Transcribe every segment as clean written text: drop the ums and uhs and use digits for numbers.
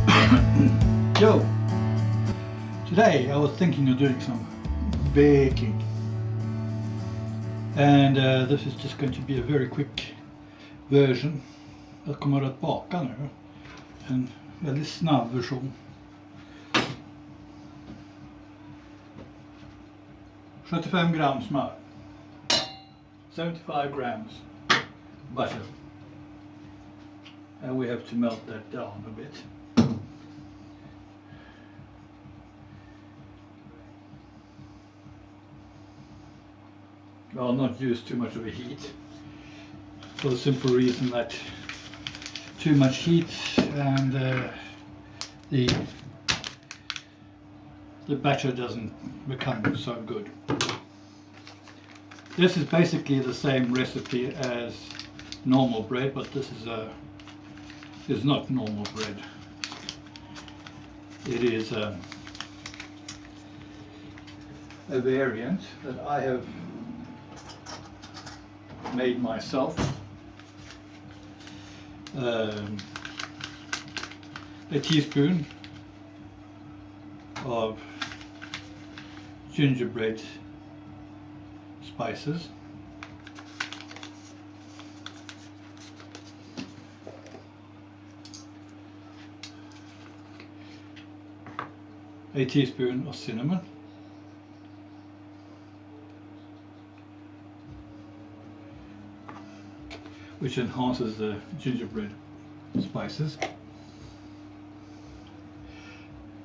Yo! Today I was thinking of doing some baking, and this is just going to be a very quick version. Jag kommer att baka nu. En väldigt snabb version. 75 gram smör. 75 grams butter. And we have to melt that down a bit. I'll not use too much of a heat, for the simple reason that too much heat and the batter doesn't become so good. This is basically the same recipe as normal bread, but this is not normal bread. It is a variant that I have made myself. A teaspoon of gingerbread spices, a teaspoon of cinnamon, which enhances the gingerbread spices.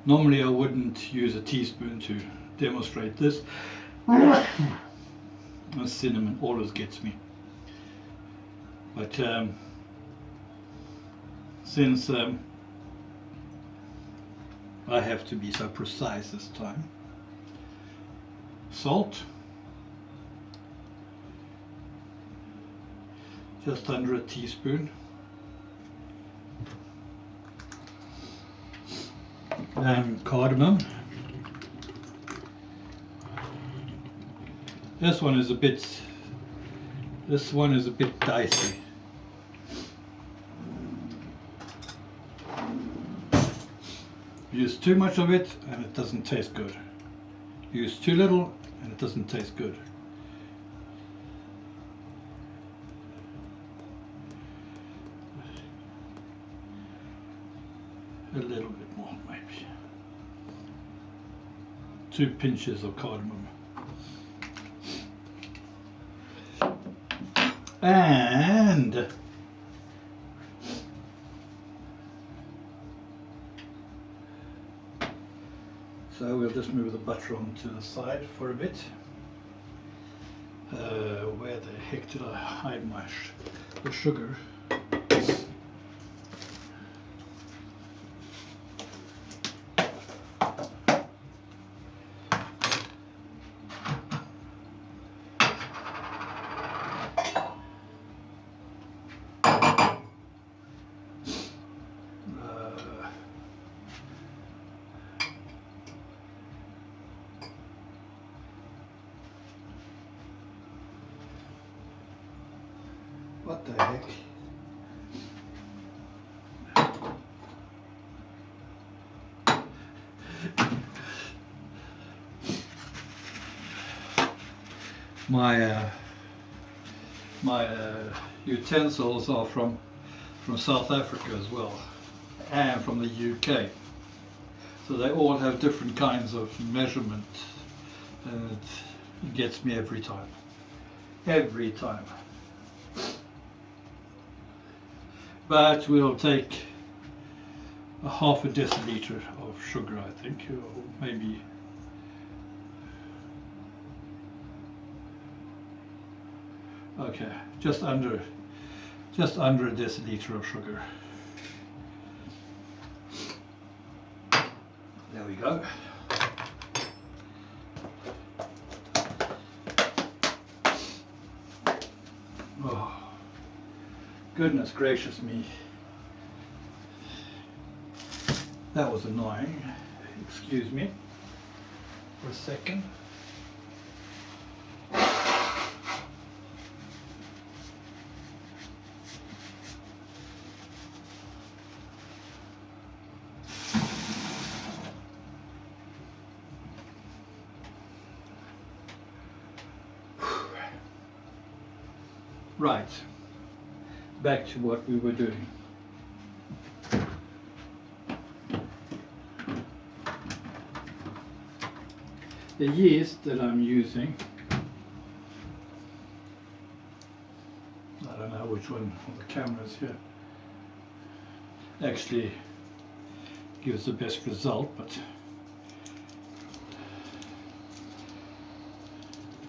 Normally I wouldn't use a teaspoon to demonstrate this. And cinnamon always gets me. But since I have to be so precise this time. Salt. Just under a teaspoon. And cardamom. This one is a bit dicey. Use too much of it and it doesn't taste good. Use too little and it doesn't taste good. A little bit more, maybe. 2 pinches of cardamom. And so we'll just move the butter on to the side for a bit. Where the heck did I hide the sugar? What the heck? My utensils are from South Africa as well, and from the UK. So they all have different kinds of measurement, and it gets me every time. Every time. But we'll take a half a deciliter of sugar, I think, or maybe okay, just under a deciliter of sugar. There we go. Oh. Goodness gracious me. That was annoying. Excuse me for a second. Right, back to what we were doing. The yeast that I'm using, I don't know which one of the cameras here actually gives the best result, but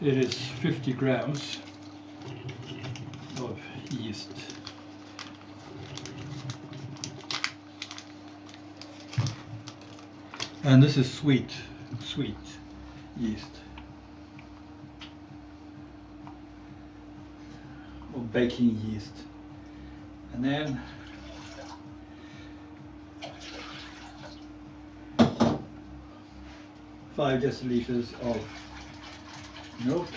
it is 50 grams of yeast. And this is sweet yeast, or baking yeast. And then five deciliters of milk,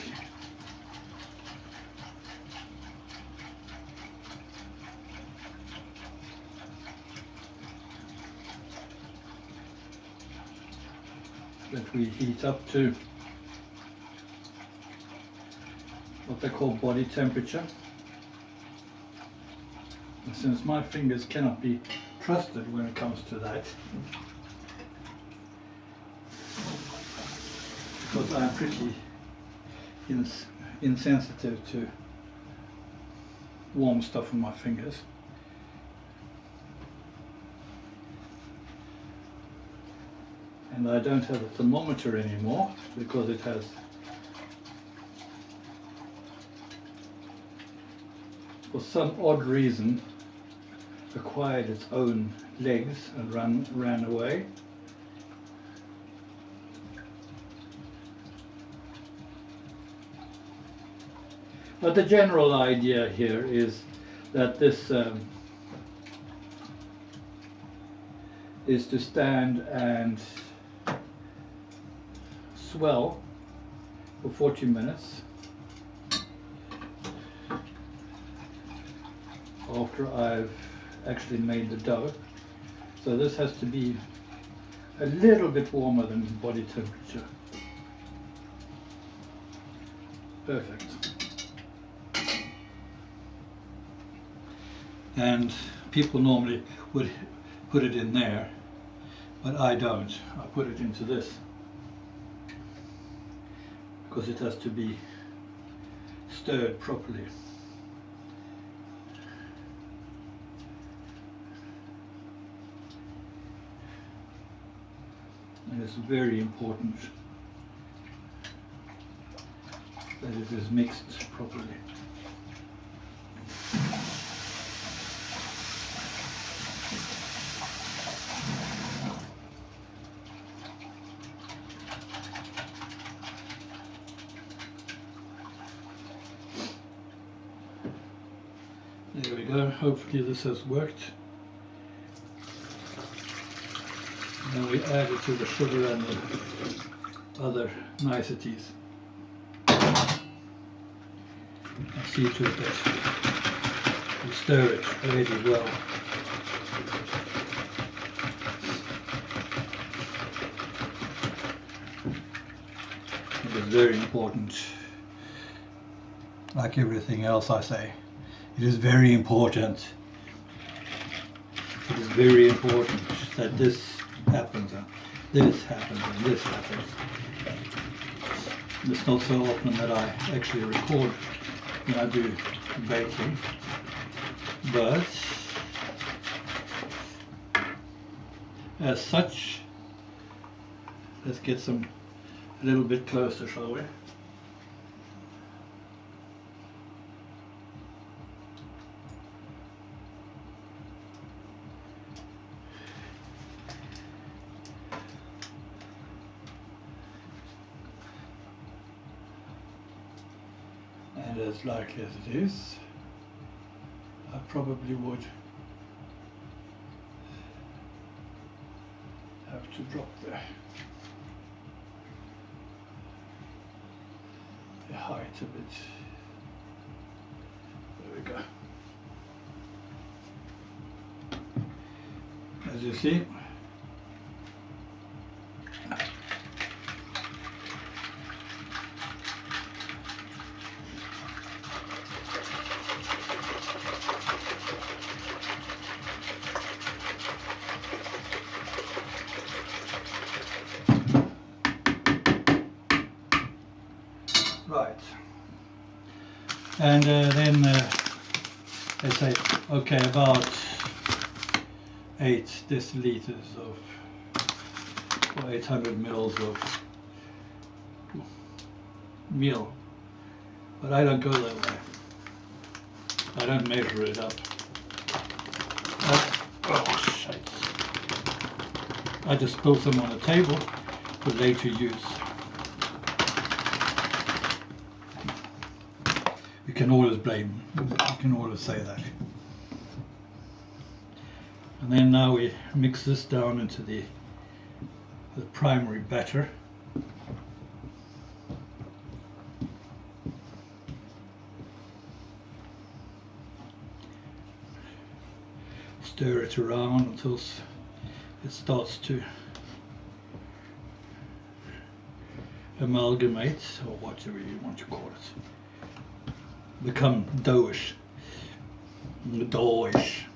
that we heat up to what they call body temperature. And since my fingers cannot be trusted when it comes to that, because I'm pretty insensitive to warm stuff on my fingers, and I don't have a thermometer anymore because it has for some odd reason acquired its own legs and ran away. But the general idea here is that this is to stand and swell for 40 minutes after I've actually made the dough. So this has to be a little bit warmer than body temperature. Perfect. And people normally would put it in there, but I don't. I put it into this because it has to be stirred properly. And it's very important that it is mixed properly. There we go, hopefully this has worked. And then we add it to the sugar and the other niceties. And see to it that we stir it really well. It is very important, like everything else I say. It is very important. It is very important that this happens and this happens and this happens. It's not so often that I actually record when I do baking, but as such, let's get some a little bit closer, shall we? And as likely as it is, I probably would have to drop the height a bit. There we go. As you see, And then they say, okay, about 8 deciliters of, or 800 mils of meal. But I don't go that way. I don't measure it up. Oh shit. I just spill some on the table for later use. You can always blame, you can always say that. And then now we mix this down into the primary batter. Stir it around until it starts to amalgamate, or whatever you want to call it. Become doughish. Doughish.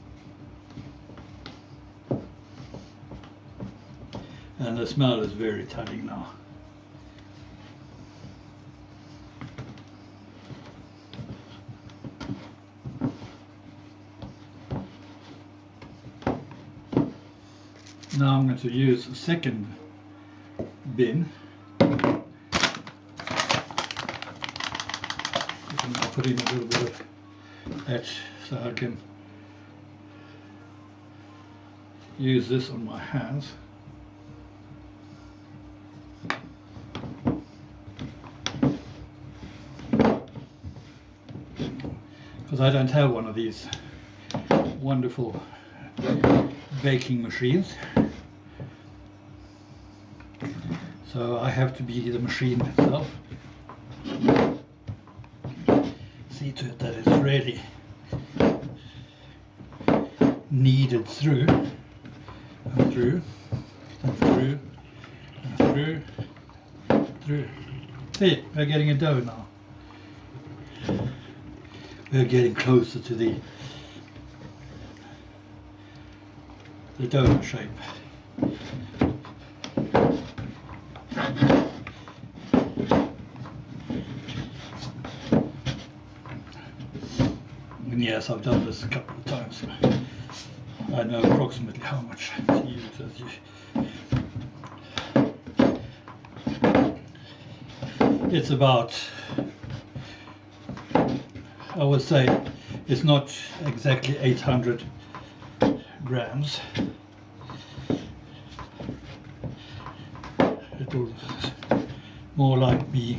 And the smell is very telling now. Now I'm going to use a second bin. I'll put in a little bit of that so I can use this on my hands. Because I don't have one of these wonderful baking machines. So I have to be the machine itself. See to it that it's really kneaded through and through and through and through and through. See, we're getting a dough now. We're getting closer to the donut shape. And yes, I've done this a couple of times, so I know approximately how much to use. It's about, I would say, it's not exactly 800 grams. It will more like be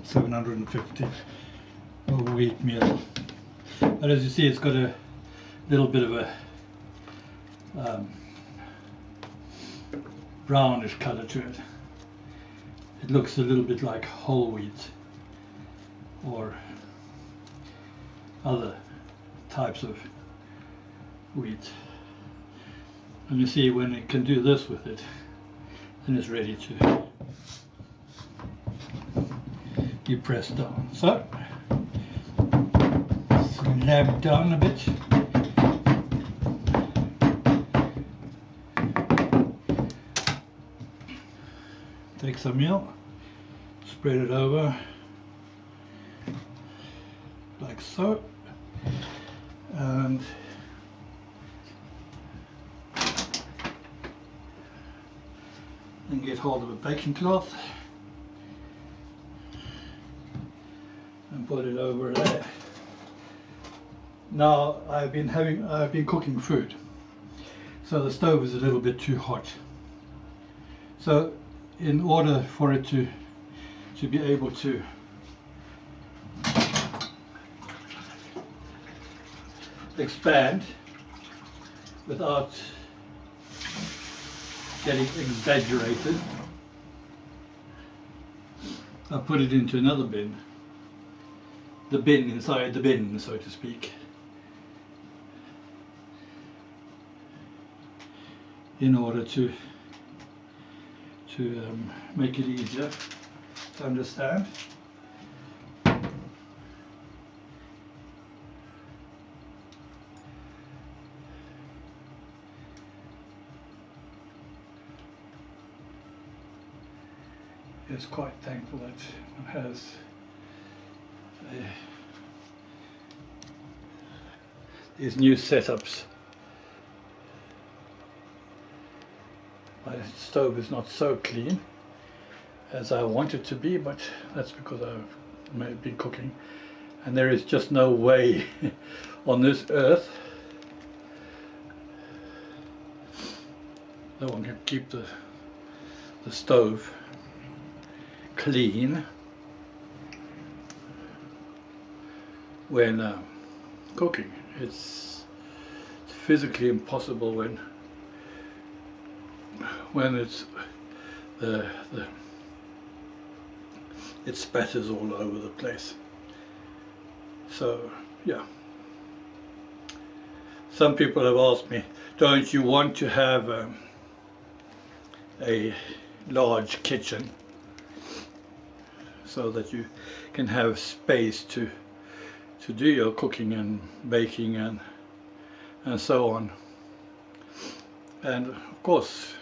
750 of wheat meal. But as you see, it's got a little bit of a brownish color to it. It looks a little bit like whole wheat or other types of wheat. And you see, when it can do this with it, then it's ready to be pressed down. So, slam down a bit. Take some meal, spread it over like so, and then get hold of a baking cloth and put it over there. Now I've been cooking food, so the stove is a little bit too hot. So in order for it to be able to expand without getting exaggerated, I put it into another bin, the bin inside the bin, so to speak, in order to make it easier to understand. It's quite thankful that it has these new setups. My stove is not so clean as I want it to be, but that's because I've been cooking, and there is just no way on this earth that one can keep the stove clean when cooking. It's physically impossible when it's it spatters all over the place. So yeah, some people have asked me, don't you want to have a large kitchen so that you can have space to do your cooking and baking and so on? And of course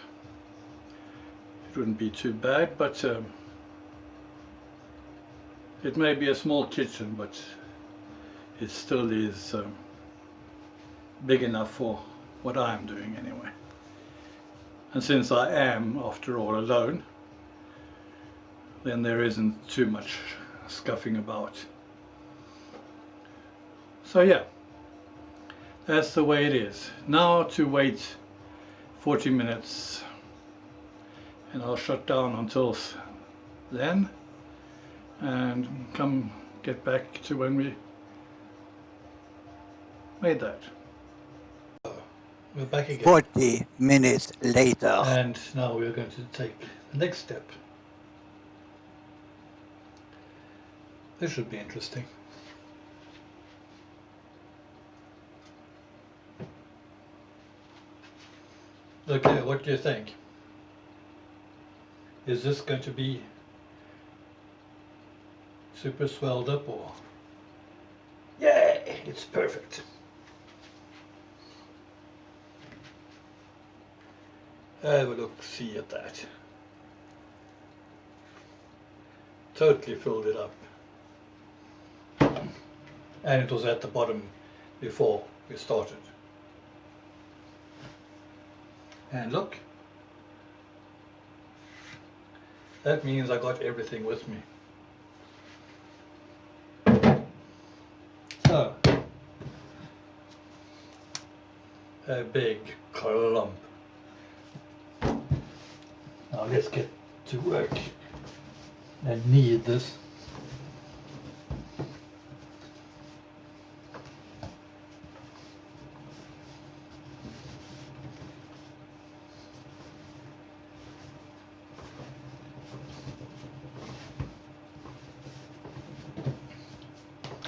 it wouldn't be too bad, but it may be a small kitchen, but it still is big enough for what I'm doing anyway. And since I am, after all, alone, then there isn't too much scuffing about. So yeah, that's the way it is. Now to wait 40 minutes, and I'll shut down until then and come get back to when we made that. We're back again. 40 minutes later. And now we're going to take the next step. This should be interesting. Okay, what do you think? Is this going to be super swelled up, or? Yay! It's perfect. Have a look, see at that. Totally filled it up. And it was at the bottom before we started. And look, that means I got everything with me. So, a big clump. Now let's get to work and knead this.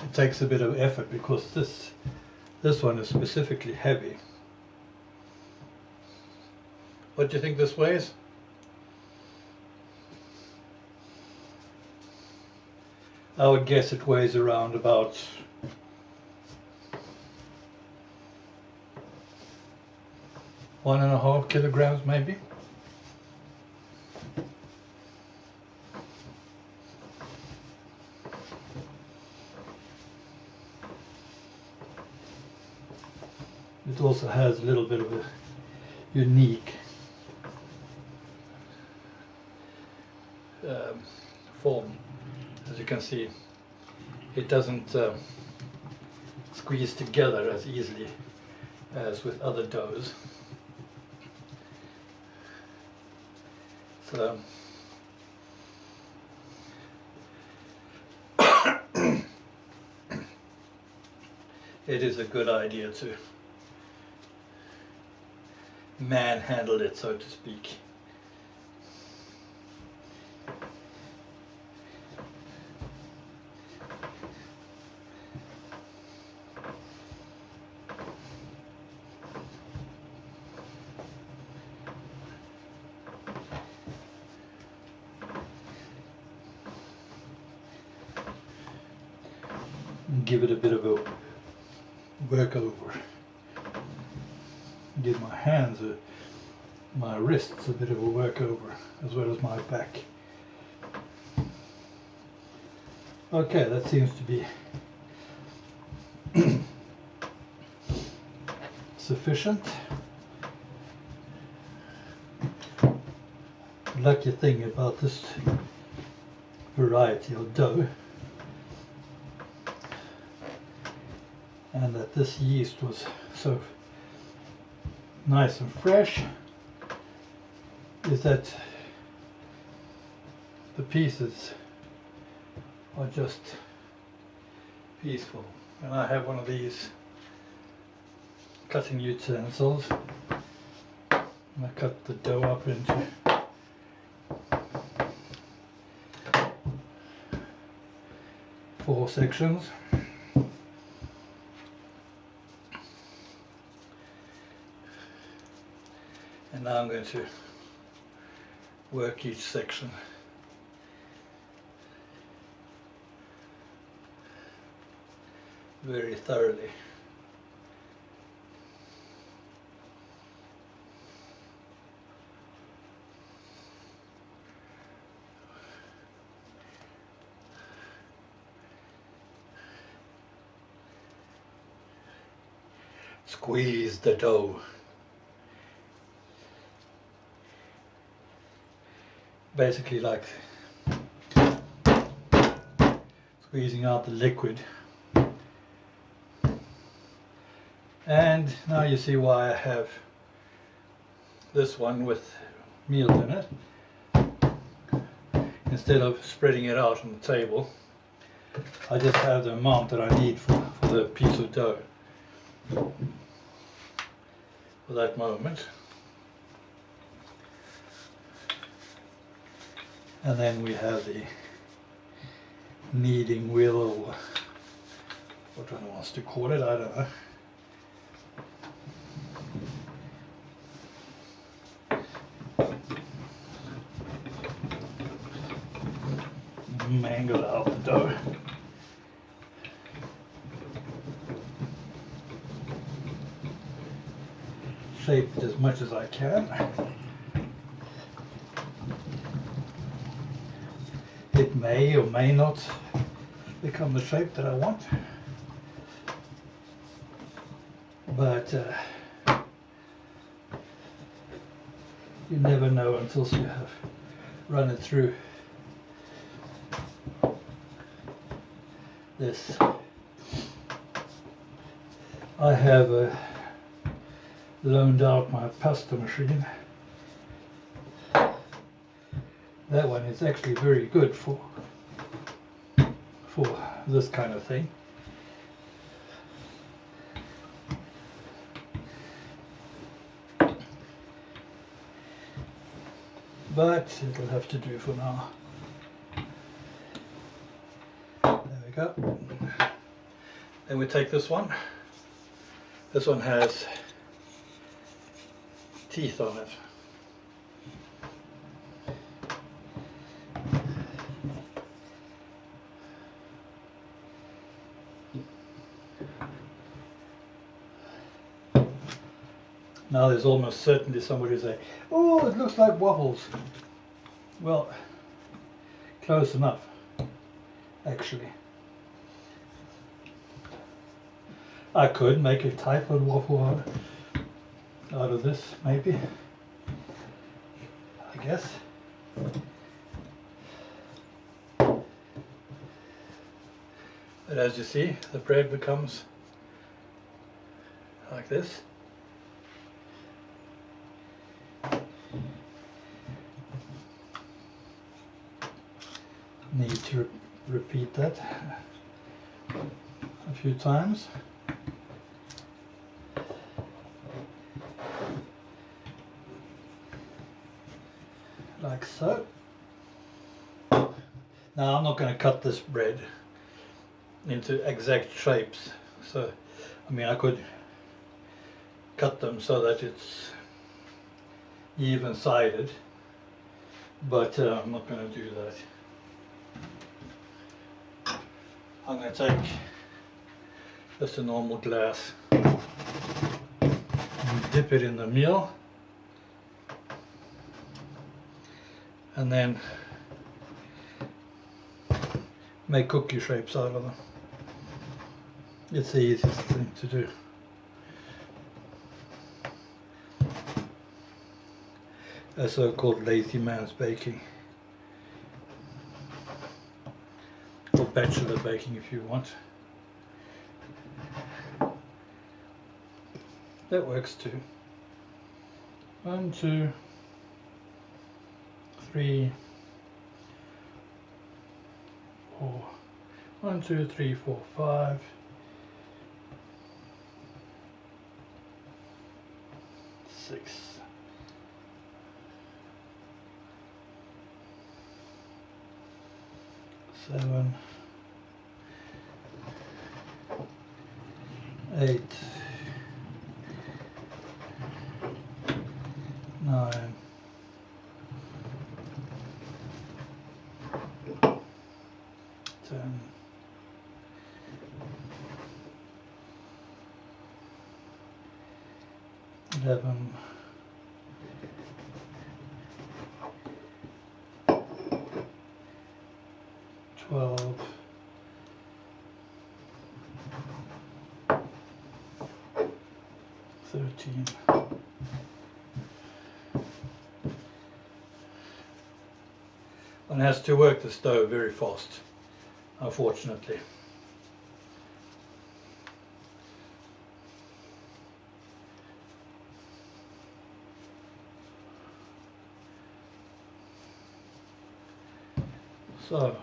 It takes a bit of effort because this one is specifically heavy. What do you think this weighs? I would guess it weighs around about 1.5 kilograms maybe. It also has a little bit of a unique form. As you can see, it doesn't squeeze together as easily as with other doughs. So it is a good idea to manhandle it, so to speak. Give it a bit of a work over. Give my hands, my wrists a bit of a work over, as well as my back. Okay, that seems to be sufficient. Lucky thing about this variety of dough, and that this yeast was so nice and fresh, is that the pieces are just peaceful. And I have one of these cutting utensils, and I cut the dough up into four sections. And now I'm going to work each section very thoroughly. Squeeze the dough. Basically like squeezing out the liquid. And now you see why I have this one with meal in it. Instead of spreading it out on the table, I just have the amount that I need for the piece of dough for that moment. And then we have the kneading wheel, or what one wants to call it, I don't know. Mangle out the dough. Shape it as much as I can. It may or may not become the shape that I want, but you never know until you have run it through this. I have loaned out my pasta machine. That one is actually very good for this kind of thing. But it'll have to do for now. There we go. Then we take this one. This one has teeth on it. Now there's almost certainly somebody who say, "Oh, it looks like waffles." Well, close enough, actually. I could make a type of waffle out of this, maybe. I guess. But as you see, the bread becomes like this. Need to repeat that a few times. Like so. Now I'm not going to cut this bread into exact shapes, so I mean I could cut them so that it's even sided, but I'm not going to do that. I'm going to take just a normal glass and dip it in the meal, and then make cookie shapes out of them. It's the easiest thing to do. A so-called lazy man's baking, or bachelor baking if you want. That works too. 1, 2, 3, 4. 1, 2, 3, 4, 5. 6. 7, 8, 9, 10, 11, 12, 13. One has to work the stove very fast, unfortunately. So,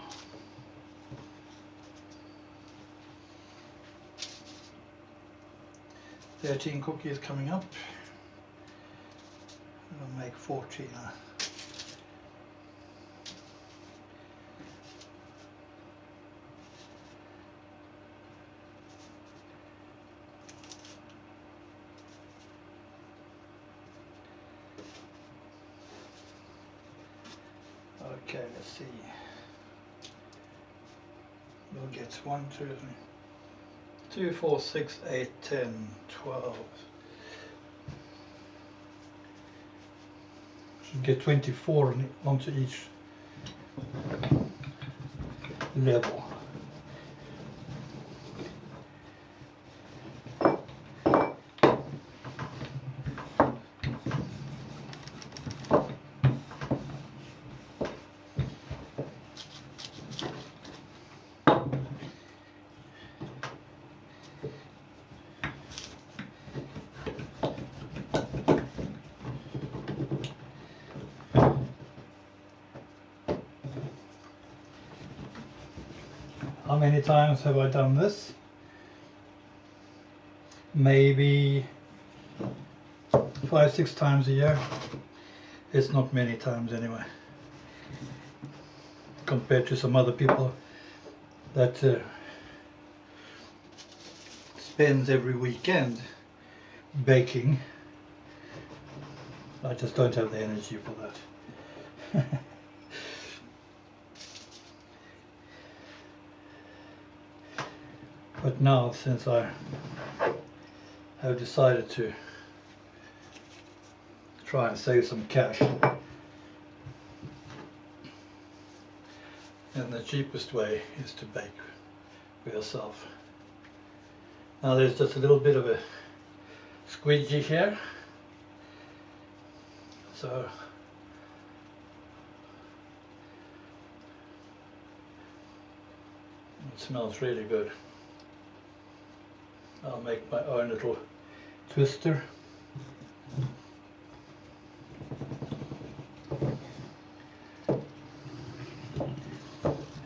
"13 cookies coming up. I'll make 14. Okay, let's see. We'll get 1, 2, 3, 2, 4, 6, 8, 10, 12. Should get 24 onto each level. How many times have I done this? Maybe 5, 6 times a year. It's not many times anyway, compared to some other people that spends every weekend baking. I just don't have the energy for that. But now, since I have decided to try and save some cash, and the cheapest way is to bake for yourself. Now there's just a little bit of a squeegee here, so it smells really good. I'll make my own little twister.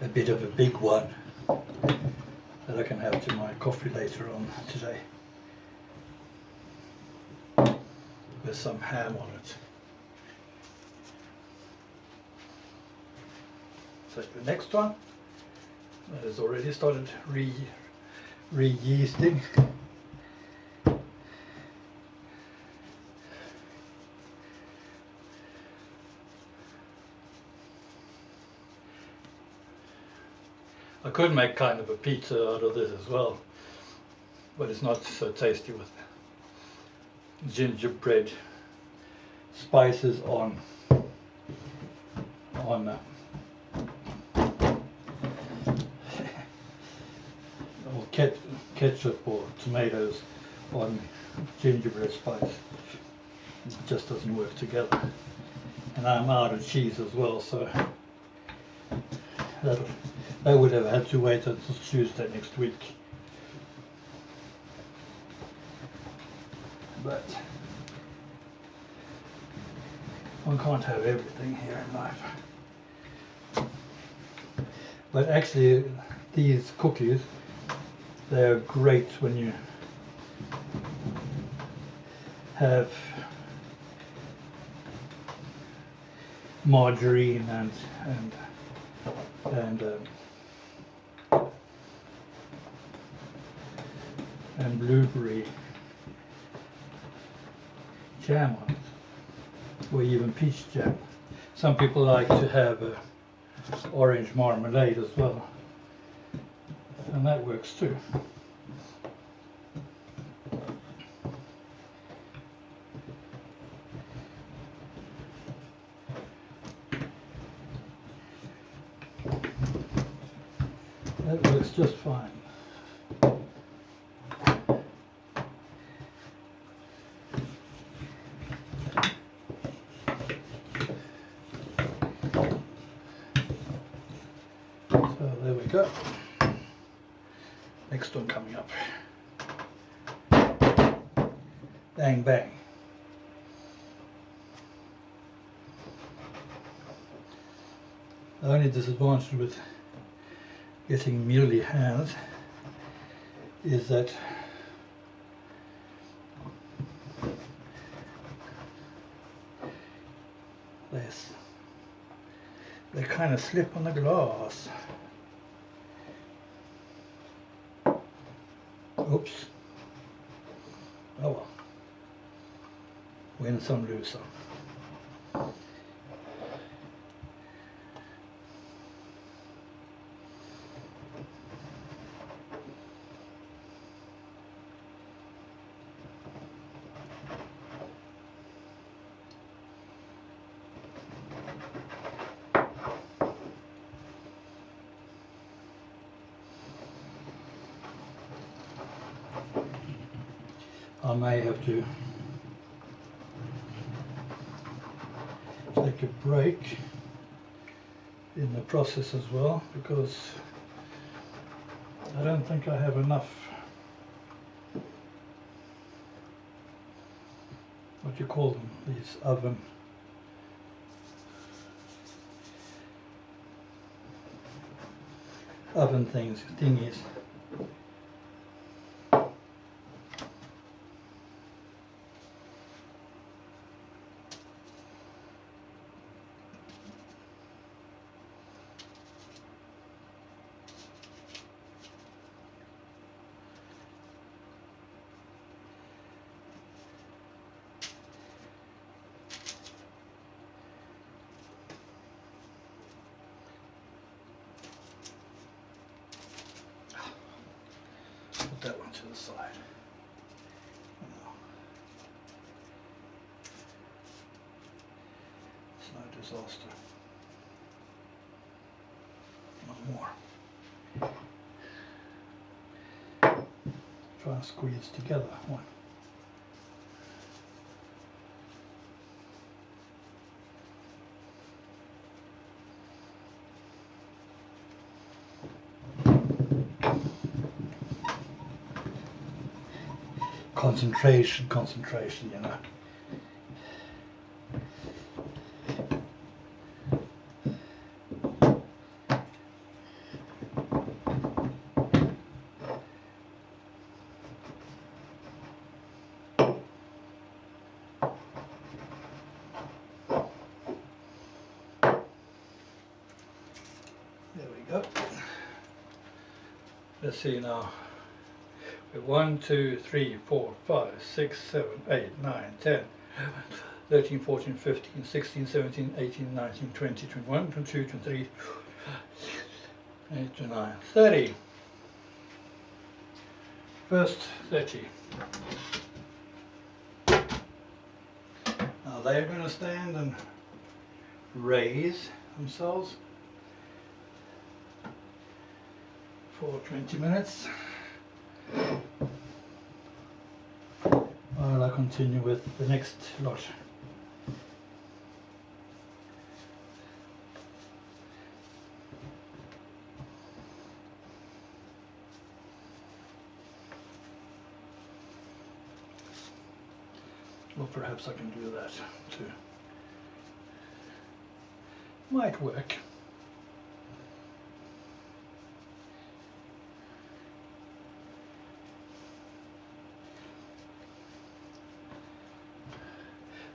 A bit of a big one that I can have to my coffee later on today, with some ham on it. So the next one that has already started re-yeasting. I could make kind of a pizza out of this as well, but it's not so tasty with gingerbread spices on or ketchup or tomatoes on gingerbread spice. It just doesn't work together. And I'm out of cheese as well, so that would have had to wait until Tuesday next week. But one can't have everything here in life. But actually, these cookies, they're great when you have margarine and blueberry jam on it, or even peach jam. Some people like to have orange marmalade as well, and that works too. That works just fine. So there we go. Next one coming up. Bang bang. The only disadvantage with getting mealy hands is that they kind of slip on the glass. Oops. Oh well. Win some, lose some. I may have to take a break in the process as well, because I don't think I have enough, what do you call them, these oven thingies. Put that one to the side. It's no disaster. One more. Try and squeeze together one. Concentration, you know. There we go. Let's see now. 1, 2, 3, 4, 5, 6, 7, 8, 9, 10, 13, 14, 15, 16, 17, 18, 19, 20, 21, 22, 23, 8, 9, 30. First 30. Now they're going to stand and raise themselves for 20 minutes. While I continue with the next lot. Or perhaps I can do that too. Might work.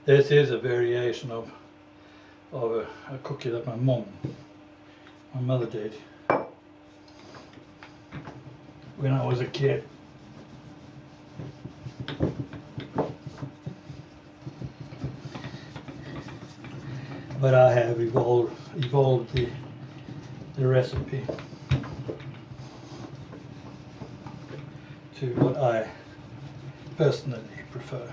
This is a variation of a cookie that my mother did when I was a kid. But I have evolved the recipe to what I personally prefer.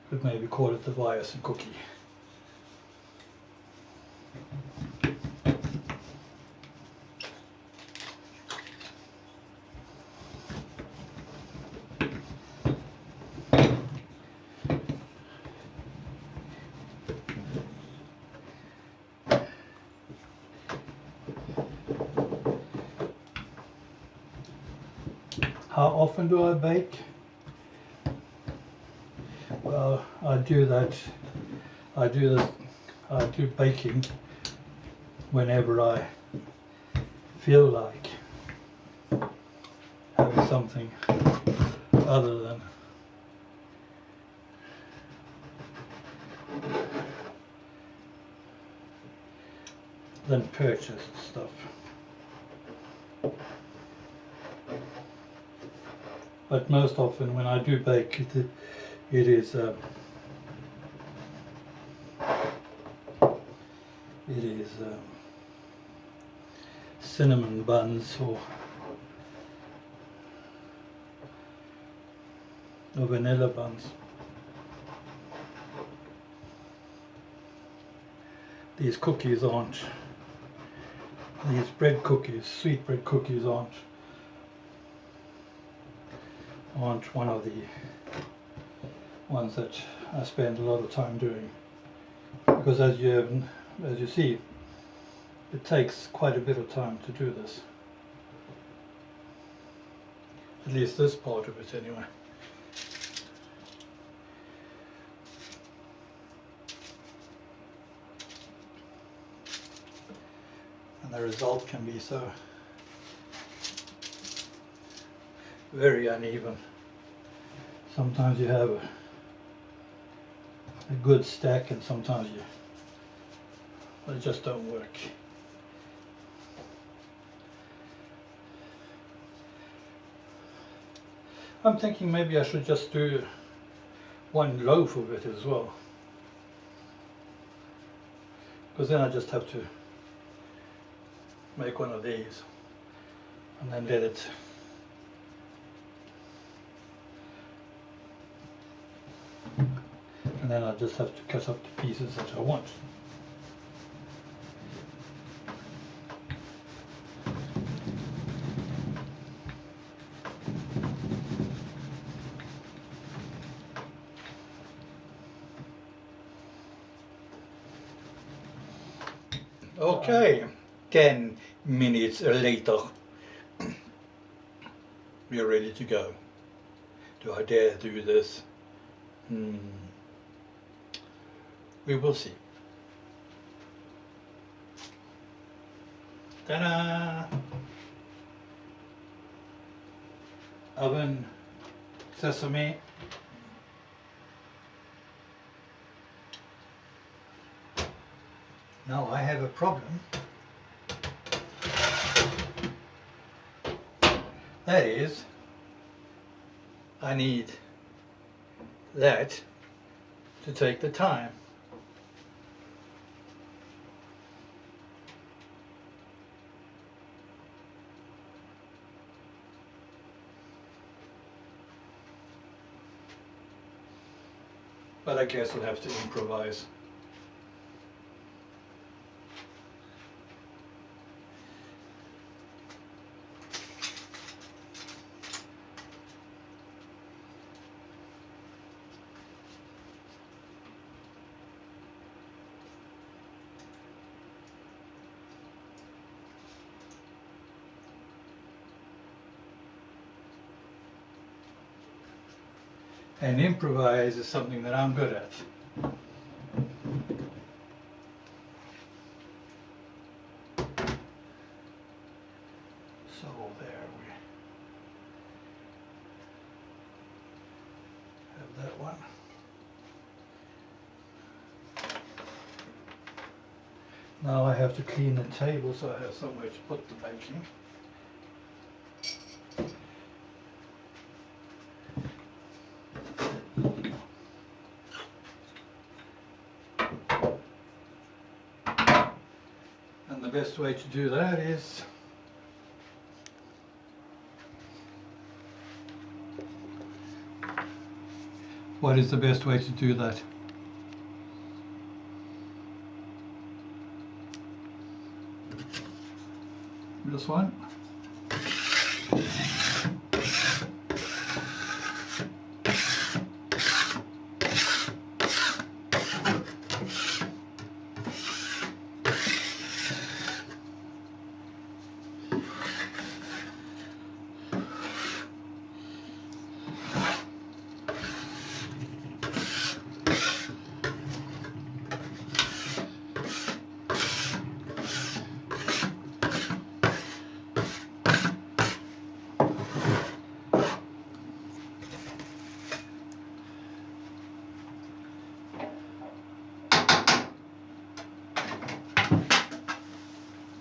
Could maybe call it the Vias cookie. How often do I bake? Well, I do baking whenever I feel like having something other than purchased stuff. But most often when I do bake, it is cinnamon buns or vanilla buns. These cookies aren't, these bread cookies, sweet bread cookies aren't one of the ones that I spend a lot of time doing, because as you see, it takes quite a bit of time to do this, at least this part of it anyway. And the result can be so very uneven. Sometimes you have a good stack and sometimes they just don't work. I'm thinking maybe I should just do one loaf of it as well, because then I just have to make one of these and then let it and then I just have to cut up the pieces that I want. Okay, 10 minutes later, we're ready to go. Do I dare do this? We will see. Ta-da! Oven, sesame. Now I have a problem. That is, I need that to take the time. but I guess I'll have to improvise. And improvise is something that I'm good at. So there we have that one. Now I have to clean the table so I have somewhere to put the baking. And the best way to do that is what is the best way to do that? This one.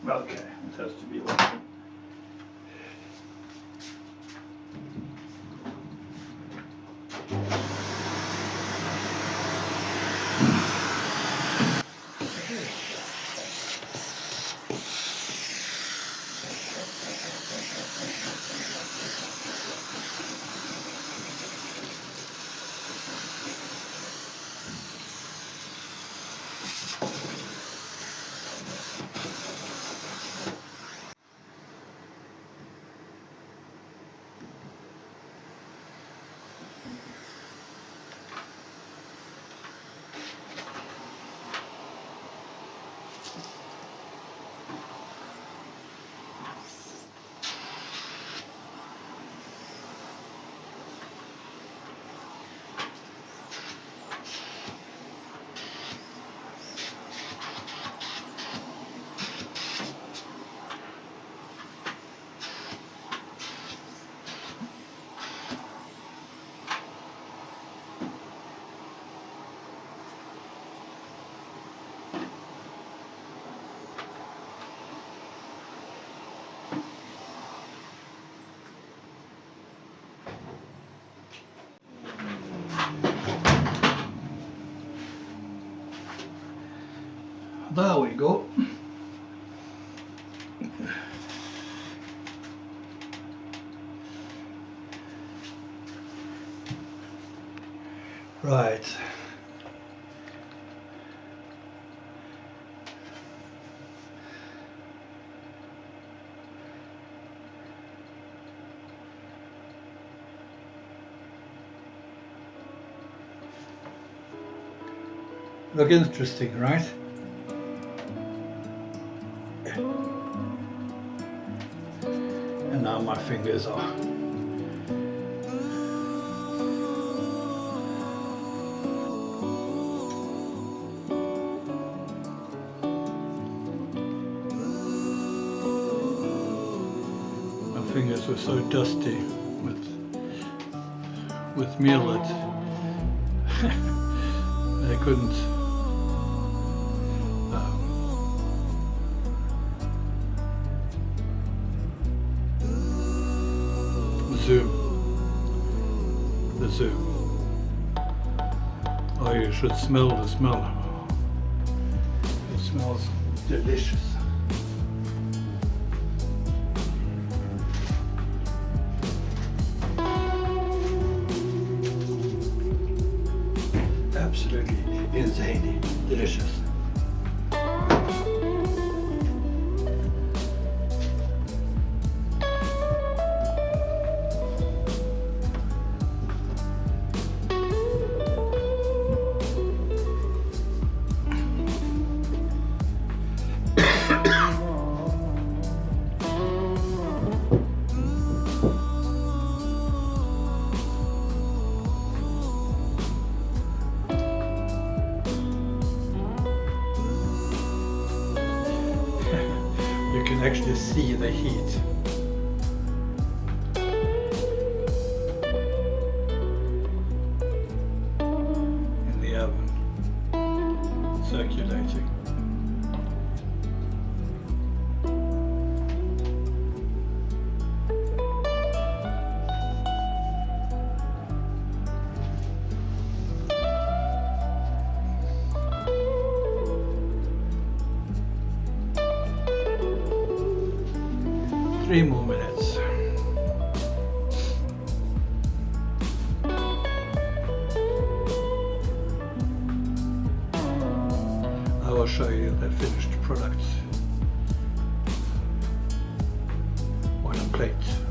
Okay, it has to be one. There we go. Right. Look interesting, right? And now my fingers are fingers were so dusty with meal that they couldn't zoom the zoom. Oh, you should smell the smell. It smells delicious. Absolutely. absolutely insanely delicious. You can actually see the heat. In the oven, circulating. Three more minutes. I will show you the finished product on a plate.